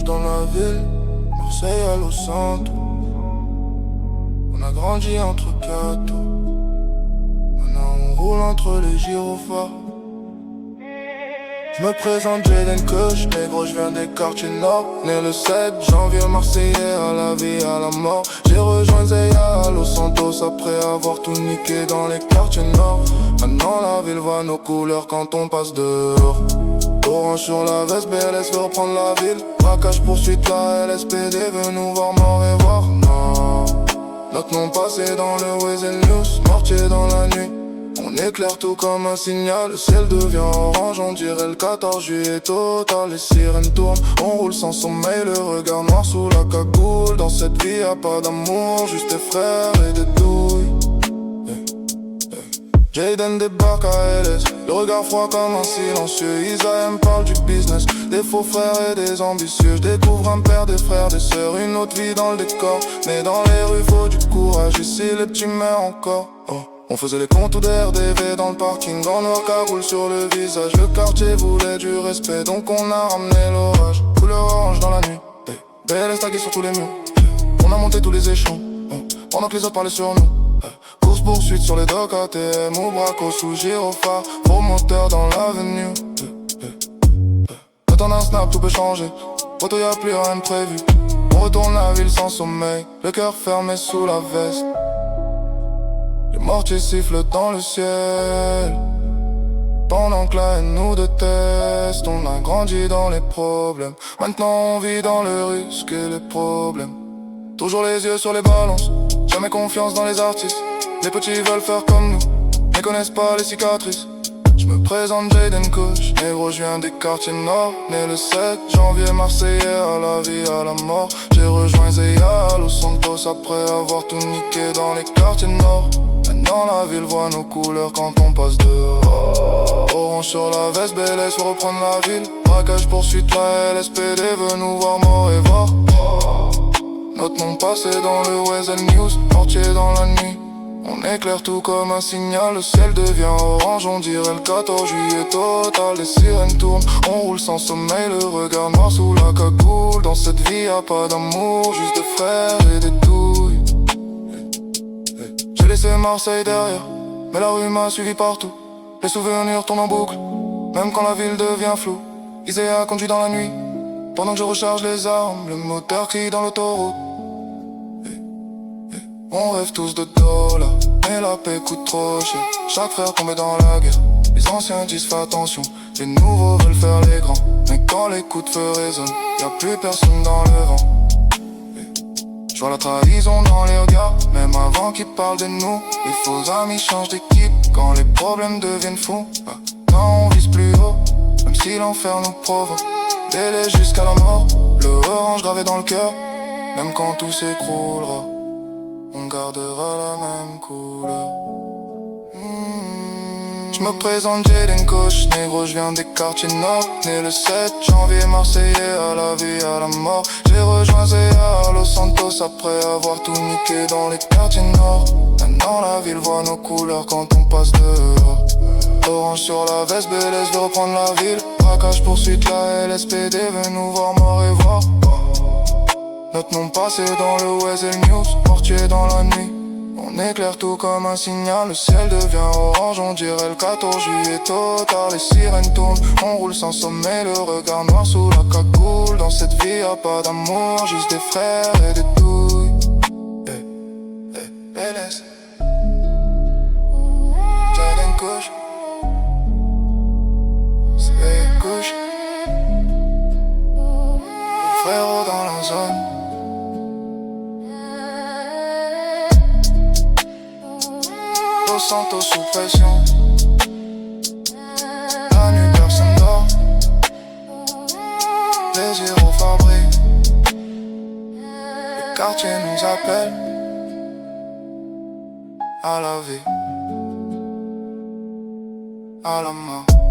change dans la ville, Marseille à Los Santos. On a grandi entre quatre. Maintenant on roule entre les gyrophares. Je me présente Jaden Kush, négro, je viens des quartiers nord. Né le 7 janvier, Marseillais à la vie, à la mort. J'ai rejoint Zeya à Los Santos après avoir tout niqué dans les quartiers nord. Maintenant la ville voit nos couleurs quand on passe dehors. Orange sur la veste, BLS veut reprendre la ville. Braquage poursuite, la LSPD veut nous voir mort et voir. Non, notre nom passé dans le Weasel News, mortier dans la nuit. On éclaire tout comme un signal, le ciel devient orange, on dirait le 14 juillet total. Les sirènes tournent, on roule sans sommeil, le regard noir sous la cagoule. Dans cette vie y'a pas d'amour, juste des frères et des douilles. Jaden débarque à LS, le regard froid comme un silencieux. Isa me parle du business, des faux frères et des ambitieux. Je découvre un père, des frères, des sœurs, une autre vie dans le décor. Mais dans les rues faut du courage, ici les petits meurent encore. Oh. On faisait les comptes ou des RDV dans le parking, en noir cagoule sur le visage. Le quartier voulait du respect, donc on a ramené l'orage. Couleur orange dans la nuit, BLS tagué sur tous les murs. On a monté tous les échelons, pendant que les autres parlaient sur nous. Course poursuite sur les docks ATM ou braco sous gyrophare. Faux moteur dans l'avenue. Quand on a un snap tout peut changer, photo y'a plus rien de prévu. On retourne la ville sans sommeil, le cœur fermé sous la veste. Les mortiers sifflent dans le ciel, pendant que la haine nous déteste. On a grandi dans les problèmes, maintenant on vit dans le risque et les problèmes. Toujours les yeux sur les balances, jamais confiance dans les artistes. Les petits veulent faire comme nous, mais connaissent pas les cicatrices. Je me présente Jaden Kush, négro, je viens des quartiers nord. Né le 7 janvier, Marseillais à la vie, à la mort. J'ai rejoint Zeya à Los Santos après avoir tout niqué dans les quartiers nord. Maintenant la ville voit nos couleurs quand on passe dehors. Orange sur la veste, BLS veut reprendre la ville. Braquage poursuite, la LSPD veut nous voir mort et voir. Notre nom passé dans le Weasel News, mortier dans la nuit. On éclaire tout comme un signal, le ciel devient orange, on dirait le 14 juillet total. Les sirènes tournent, on roule sans sommeil, le regard noir sous la cagoule. Dans cette vie y'a pas d'amour, juste des frères et des douilles. J'ai laissé Marseille derrière, mais la rue m'a suivi partout. Les souvenirs tournent en boucle, même quand la ville devient floue. Isaiah conduit dans la nuit, pendant que je recharge les armes, le moteur crie dans l'autoroute. On rêve tous de dollars, mais la paix coûte trop cher. Chaque frère tombé dans la guerre, les anciens disent fais attention, les nouveaux veulent faire les grands. Mais quand les coups de feu résonnent, y'a plus personne dans le vent. J'vois la trahison dans les regards, même avant qu'ils parlent de nous. Les faux amis changent d'équipe quand les problèmes deviennent fous. Quand on vise plus haut, même si l'enfer nous provoque. Délai jusqu'à la mort, le orange gravé dans le cœur. Même quand tout s'écroulera, on gardera la même couleur. Je me présente Jaden Kush, négro, je viens des quartiers nord. Né le 7 janvier, Marseillais à la vie, à la mort. J'ai rejoint Zeya à Los Santos après avoir tout niqué dans les quartiers nord. Maintenant la ville voit nos couleurs quand on passe dehors. Orange sur la veste, BLS veut reprendre la ville. Braquage poursuite, la LSPD veut nous voir mort et voir. Notre nom passé dans le Weasel News, mortier dans la nuit. On éclaire tout comme un signal, le ciel devient orange, on dirait le 14 juillet total. Les sirènes tournent, on roule sans sommeil, le regard noir sous la cagoule. Dans cette vie y'a pas d'amour, juste des frères et des douilles. LS Jaden Kush, c'est Kush, frérot dans la zone. Los Santos sous pression, la nuit personne dort, les gyrophares brillent, le quartier nous appelle à la vie, à la mort.